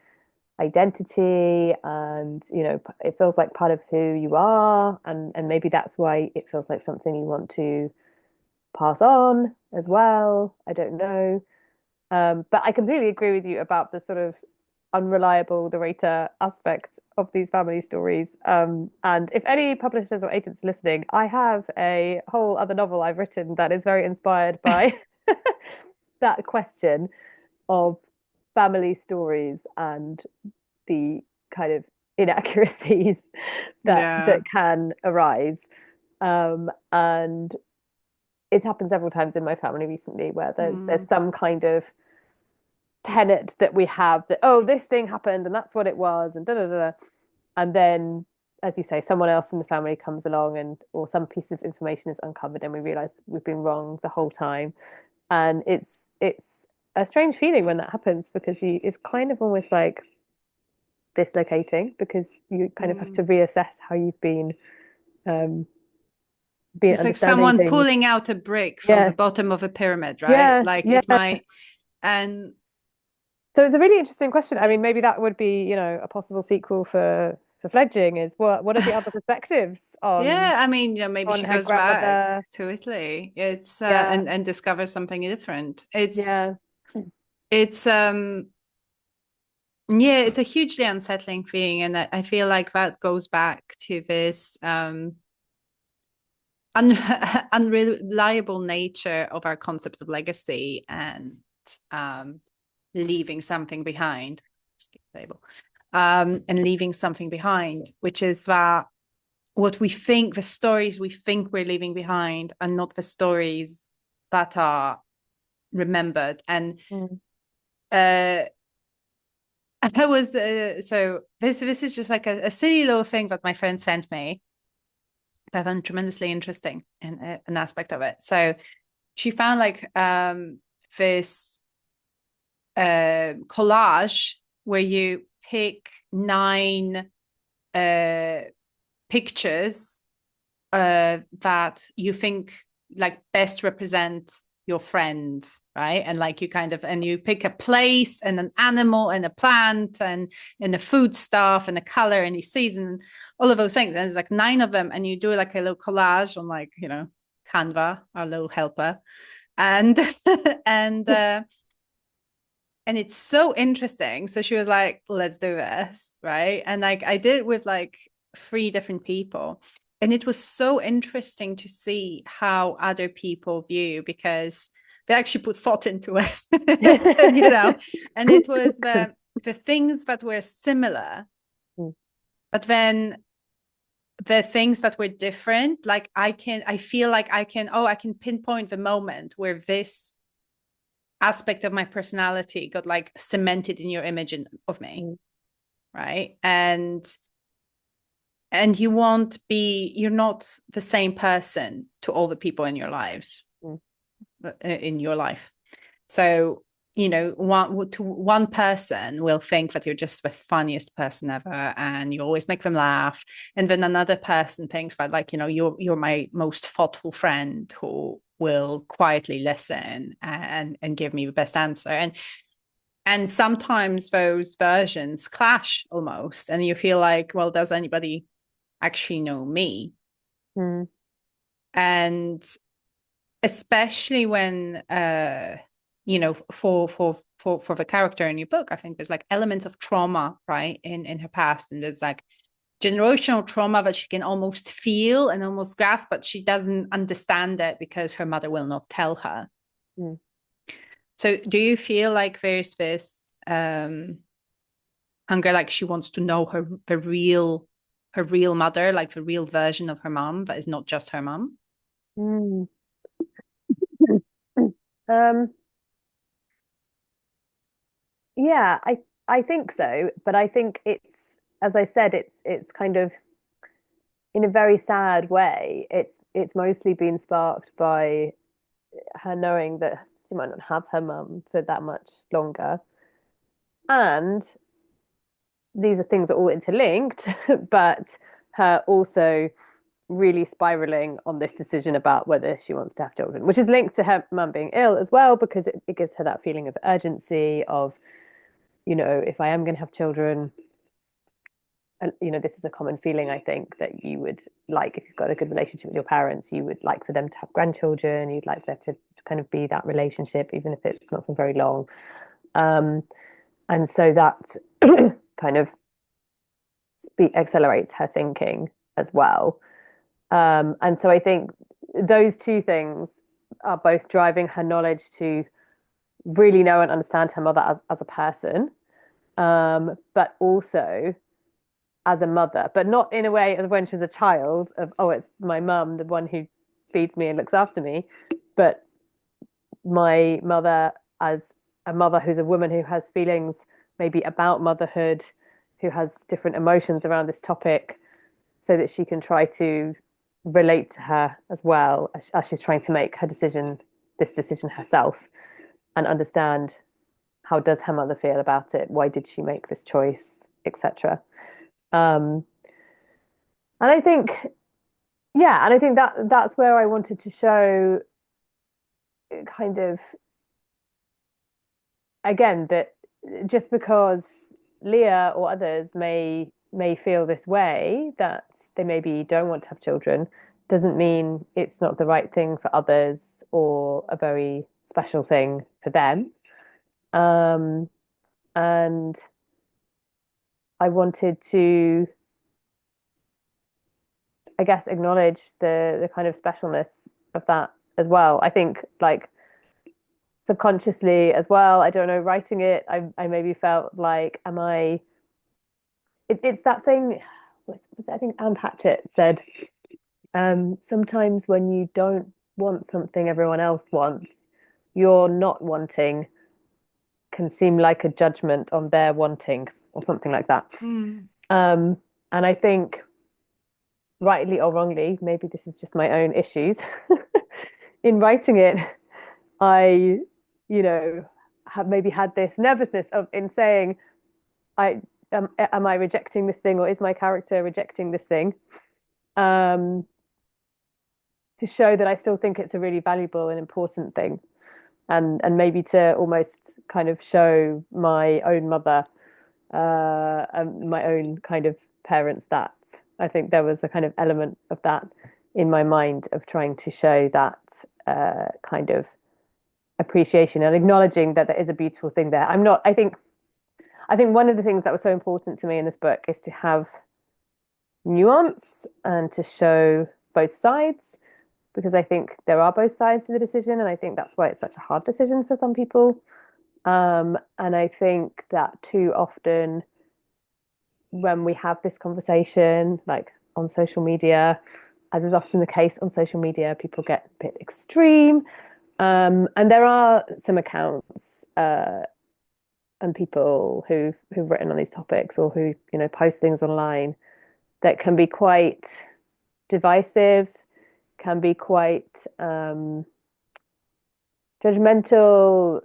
identity and it feels like part of who you are and maybe that's why it feels like something you want to pass on as well. I don't know. But I completely agree with you about the sort of unreliable narrator aspect of these family stories. And if any publishers or agents listening, I have a whole other novel I've written that is very inspired by that question of family stories and the kind of inaccuracies that Yeah. can arise. And it's happened several times in my family recently where there's Mm. some kind of tenet that we have that this thing happened and that's what it was and da da da, and then as you say someone else in the family comes along and or some piece of information is uncovered and we realize we've been wrong the whole time, and it's a strange feeling when that happens, because it's kind of almost like dislocating, because you kind of have Mm. to reassess how you've um, been It's like understanding someone things. pulling out a brick from the Yeah, bottom of a pyramid, right? yeah, Like yeah. it might, and So it's a really interesting question. I mean, maybe that it's, would be, a possible sequel for Fledging, is what are the other perspectives yeah, I mean, maybe on she her goes back grandmother? to Italy. It's Yeah, and discovers something different. yeah. It's yeah, it's a hugely unsettling feeling, and I feel like that goes back to this un unreliable nature of our concept of legacy and um leaving something behind. Skip the table. And leaving something behind, which is that what we think, the stories we think we're leaving behind are not the stories that are remembered. And Mm. uh, I was so this is just like a silly little thing that my friend sent me that I found tremendously interesting in an aspect of it. So she found like this collage where you pick 9 uh, pictures that you think like best represent your friend, right? And like you kind of, and you pick a place and an animal and a plant and a food stuff and a color and a season, all of those things. And there's like 9 of them, and you do like a little collage on like, Canva, our little helper. And and and it's so interesting. So she was like, let's do this, right? And like I did with like 3 different people. And it was so interesting to see how other people view, because they actually put thought into it. and, and it was the things that were similar, but then the things that were different, like I feel like I can pinpoint the moment where this aspect of my personality got like cemented in your image of me, right? And you're not the same person to all the people in your lives, in your life. So one person will think that you're just the funniest person ever and you always make them laugh, and then another person thinks that like you're my most thoughtful friend who will quietly listen and give me the best answer. And sometimes those versions clash almost, and you feel like, well, does anybody actually know me? Mm. And especially when for the character in your book, I think there's like elements of trauma, right, in her past, and there's like generational trauma that she can almost feel and almost grasp, but she doesn't understand it because her mother will not tell her. Mm. So do you feel like there's this hunger, like she wants to know her real mother, like the real version of her mom that is not just her mom? Mm. Um, yeah, I think so, but I think it's, as I said, it's kind of in a very sad way. It's mostly been sparked by her knowing that she might not have her mum for that much longer, and these are things that are all interlinked, but her also really spiraling on this decision about whether she wants to have children, which is linked to her mum being ill as well, because it gives her that feeling of urgency of, if I am going to have children, and this is a common feeling, I think, that you would like, if you've got a good relationship with your parents, you would like for them to have grandchildren, you'd like there to kind of be that relationship, even if it's not for very long. And so that kind of accelerates her thinking as well. And so I think those 2 things are both driving her knowledge to really know and understand her mother as a person, but also as a mother, but not in a way of when she was a child of, oh, it's my mum, the one who feeds me and looks after me, but my mother as a mother who's a woman who has feelings maybe about motherhood, who has different emotions around this topic, so that she can try to relate to her as well as she's trying to make this decision herself, and understand how does her mother feel about it? Why did she make this choice, etc. Um, and I think, yeah, and I think that that's where I wanted to show kind of again that just because Leah or others may feel this way that they maybe don't want to have children doesn't mean it's not the right thing for others or a very special thing for them. Um, and I wanted to, I guess, acknowledge the kind of specialness of that as well. I think like subconsciously as well, I don't know, writing it, I maybe felt like, am I it's that thing. I think Anne Patchett said, sometimes when you don't want something everyone else wants, your not wanting can seem like a judgment on their wanting, or something like that. Mm. And I think, rightly or wrongly, maybe this is just my own issues. In writing it, I, have maybe had this nervousness of in saying, I am I rejecting this thing, or is my character rejecting this thing? Um, to show that I still think it's a really valuable and important thing, and maybe to almost kind of show my own mother and my own kind of parents that I think there was a kind of element of that in my mind of trying to show that kind of appreciation and acknowledging that there is a beautiful thing there. I think one of the things that was so important to me in this book is to have nuance and to show both sides, because I think there are both sides to the decision, and I think that's why it's such a hard decision for some people. And I think that too often when we have this conversation, like on social media, as is often the case on social media, people get a bit extreme. And there are some accounts and people who've written on these topics, or who post things online, that can be quite divisive, can be quite judgmental,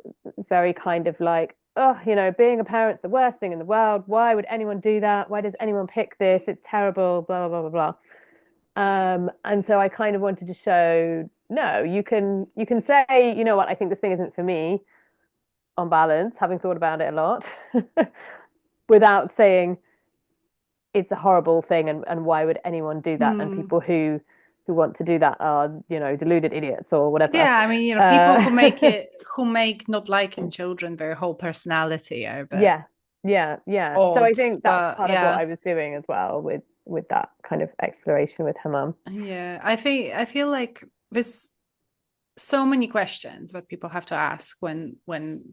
very kind of like, oh, being a parent's the worst thing in the world. Why would anyone do that? Why does anyone pick this? It's terrible, blah, blah, blah, blah, blah. And so I kind of wanted to show, no, you can say, you know what, I think this thing isn't for me, on balance, having thought about it a lot, without saying it's a horrible thing, and why would anyone do that? And Mm. people who want to do that are, deluded idiots or whatever. Yeah, I mean, people Uh, who make not liking children their whole personality are a bit yeah, yeah. So I odd, think that's but part of what yeah. I was doing as well with that kind of exploration with her mum. Yeah, I feel like there's so many questions that people have to ask when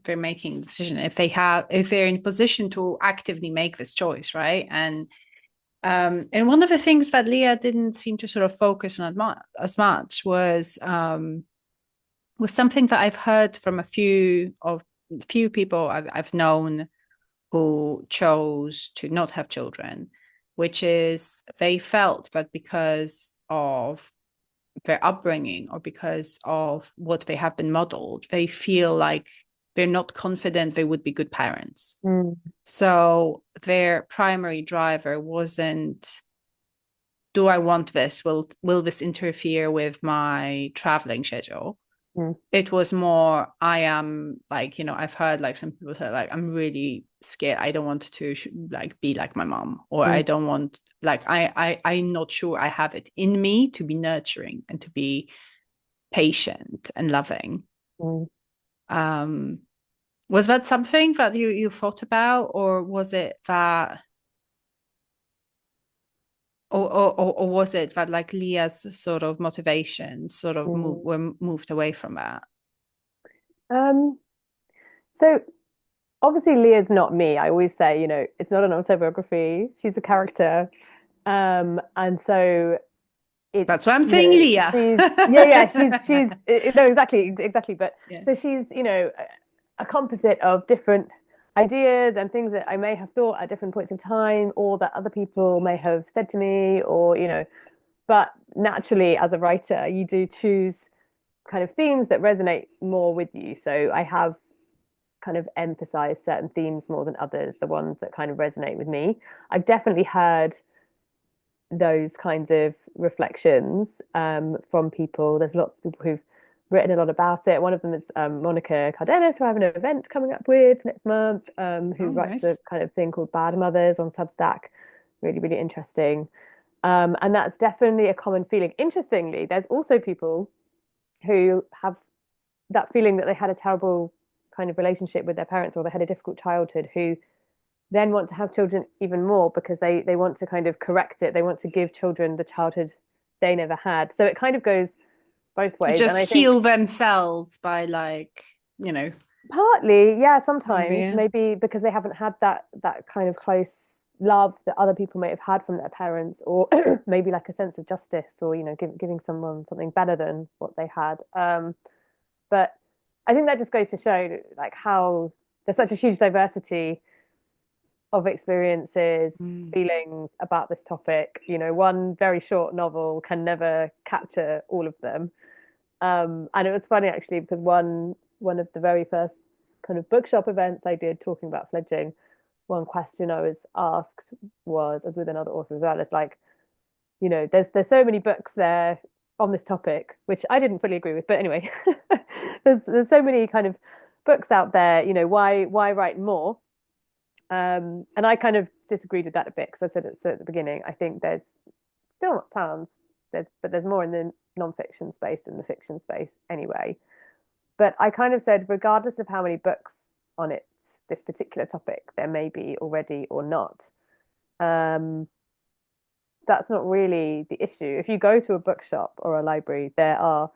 they're making a decision, if they're in a position to actively make this choice, right? And one of the things that Leah didn't seem to sort of focus on as much was something that I've heard from a few people I've known who chose to not have children, which is they felt that because of their upbringing or because of what they have been modeled, they feel like they're not confident they would be good parents. Mm, So their primary driver wasn't, do I want this? Will this interfere with my traveling schedule? mm, It was more, I am like, I've heard like some people say like, I'm really scared, I don't want to like be like my mom, or I mm, don't want, like, I'm not sure I have it in me to be nurturing and to be patient and loving. mm. um was that something that you thought about, or was it that, or was it that like Leah's sort of motivations sort of Mm. were moved away from that? Um, so obviously Leah's not me. I always say, it's not an autobiography. She's a character. And so it's, That's why I'm saying Leah. she's, yeah, she's no, exactly. But Yeah. so she's, a composite of different ideas and things that I may have thought at different points of time, or that other people may have said to me, or, but naturally as a writer, you do choose kind of themes that resonate more with you. So I have kind of emphasize certain themes more than others, the ones that kind of resonate with me. I've definitely heard those kinds of reflections from people. There's lots of people who've written a lot about it. One of them is Monica Cardenas, who I have an event coming up with next month, who Oh, writes a nice. kind of thing called Bad Mothers on Substack. Really, really interesting. And that's definitely a common feeling. Interestingly, there's also people who have that feeling that they had a terrible kind of relationship with their parents or they had a difficult childhood who then want to have children even more because they want to kind of correct it. They want to give children the childhood they never had. So it kind of goes both To ways. And just I think heal themselves by like, partly, yeah, maybe, sometimes yeah. maybe because they haven't had that kind of close love that other people may have had from their parents, or maybe like a sense of justice, or giving someone something better than what they had. But I think that just goes to show like how there's such a huge diversity of experiences, Mm. feelings about this topic. One very short novel can never capture all of them. And it was funny actually because one of the very first kind of bookshop events I did talking about fledging, one question I was asked was, as with another author as well, it's like, there's so many books there on this topic, which I didn't fully agree with, but anyway, there's so many kind of books out there, why write more? And I kind of disagreed with that a bit because I said it at the beginning. I think there's still not tons, but there's more in the non-fiction space than the fiction space anyway. But I kind of said, regardless of how many books on this particular topic there may be already or not, um, that's not really the issue. If you go to a bookshop or a library, there are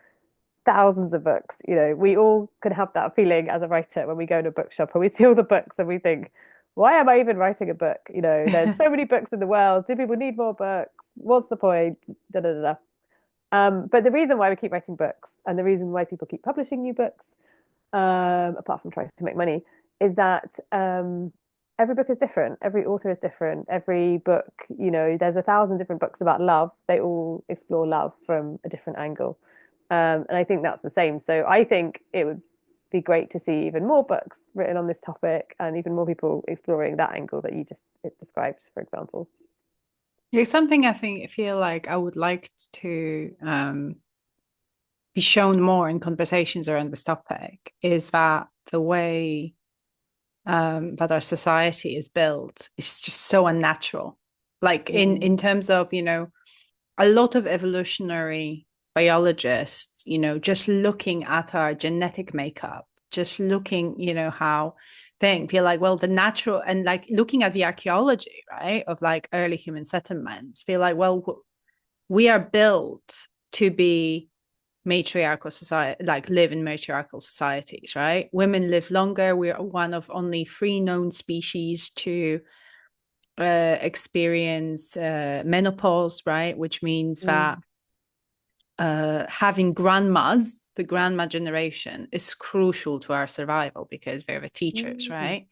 thousands of books. We all can have that feeling as a writer when we go to a bookshop and we see all the books and we think, why am I even writing a book? There's so many books in the world. Do people need more books? What's the point? Da, da, da, da. But the reason why we keep writing books and the reason why people keep publishing new books, apart from trying to make money, is that every book is different. Every author is different. Every book, there's 1,000 different books about love. They all explore love from a different angle. And I think that's the same. So I think it would be great to see even more books written on this topic and even more people exploring that angle that you just described, for example. Yeah, something I feel like I would like to be shown more in conversations around this topic is that the way that our society is built is just so unnatural. Like in terms of, a lot of evolutionary biologists, just looking at our genetic makeup, just looking, how feel like, well, the natural and like looking at the archaeology, right, of like early human settlements, feel like, well, we are built to be matriarchal society, like live in matriarchal societies, right? Women live longer. We're one of only 3 known species to experience menopause, right? Which means that having grandmas, the grandma generation, is crucial to our survival because they're the teachers, Mm. right?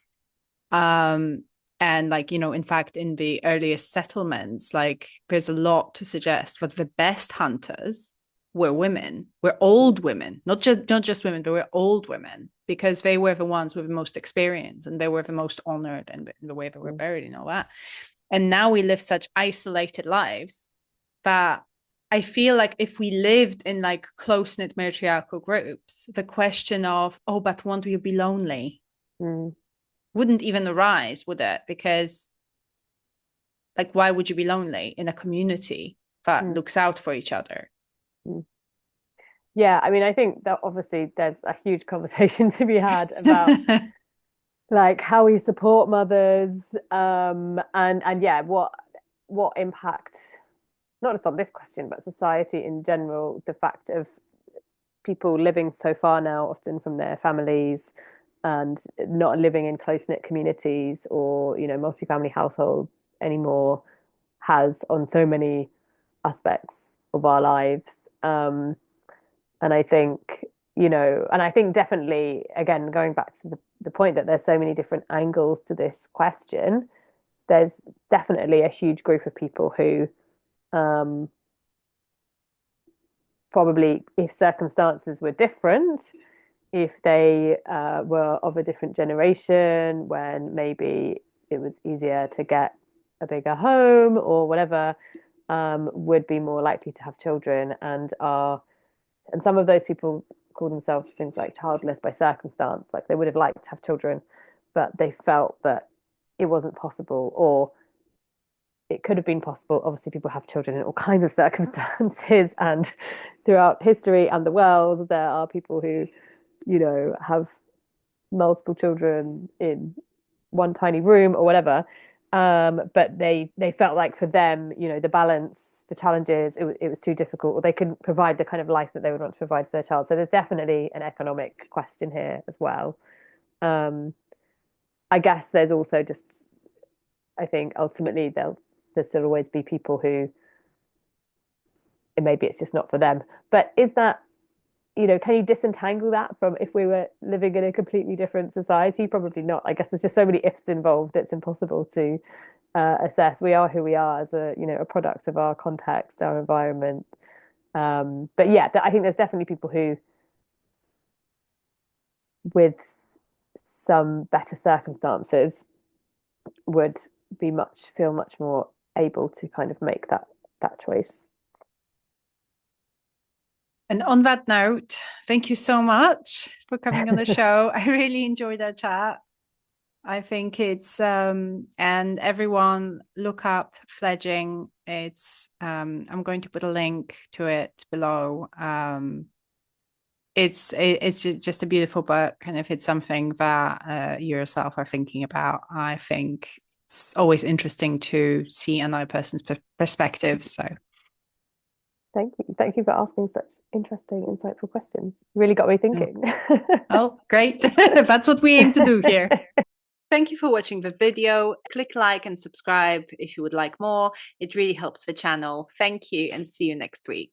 And like, in fact, in the earliest settlements, like there's a lot to suggest that the best hunters were women, were old women, not just women, but were old women, because they were the ones with the most experience and they were the most honored and the way they were buried and all that. And now we live such isolated lives that I feel like if we lived in like close-knit matriarchal groups, the question of, oh, but won't you be lonely? Mm. Wouldn't even arise, would it? Because like, why would you be lonely in a community that Mm. looks out for each other? Mm. Yeah, I mean, I think that obviously there's a huge conversation to be had about like how we support mothers, and yeah, what impact, not just on this question, but society in general, the fact of people living so far now, often from their families, and not living in close-knit communities or, multifamily households anymore, has on so many aspects of our lives. And I think, and I think definitely, again, going back to the point that there's so many different angles to this question, there's definitely a huge group of people who um, probably, if circumstances were different, if they were of a different generation, when maybe it was easier to get a bigger home or whatever, would be more likely to have children, and some of those people call themselves things like childless by circumstance, like they would have liked to have children, but they felt that it wasn't possible, or it could have been possible. Obviously, people have children in all kinds of circumstances, and throughout history and the world, there are people who, have multiple children in one tiny room or whatever. But they felt like for them, the balance, the challenges, it was too difficult, or they couldn't provide the kind of life that they would want to provide for their child. So there's definitely an economic question here as well. I guess there's also just, I think ultimately there'll still always be people who maybe it's just not for them. But is that, can you disentangle that from if we were living in a completely different society? Probably not. I guess there's just so many ifs involved. It's impossible to assess. We are who we are as a product of our context, our environment. But yeah, I think there's definitely people who, with some better circumstances, would feel much more able to kind of make that choice. And on that note, thank you so much for coming on the show. I really enjoyed our chat. I think it's and everyone look up Fledging. It's I'm going to put a link to it below. It's just a beautiful book, and if it's something that you yourself are thinking about, I think it's always interesting to see another person's perspective. So Thank you for asking such interesting, insightful questions. Really got me thinking. Oh, great. That's what we aim to do here. Thank you for watching the video. Click like and subscribe if you would like more. It really helps the channel. Thank you, and see you next week.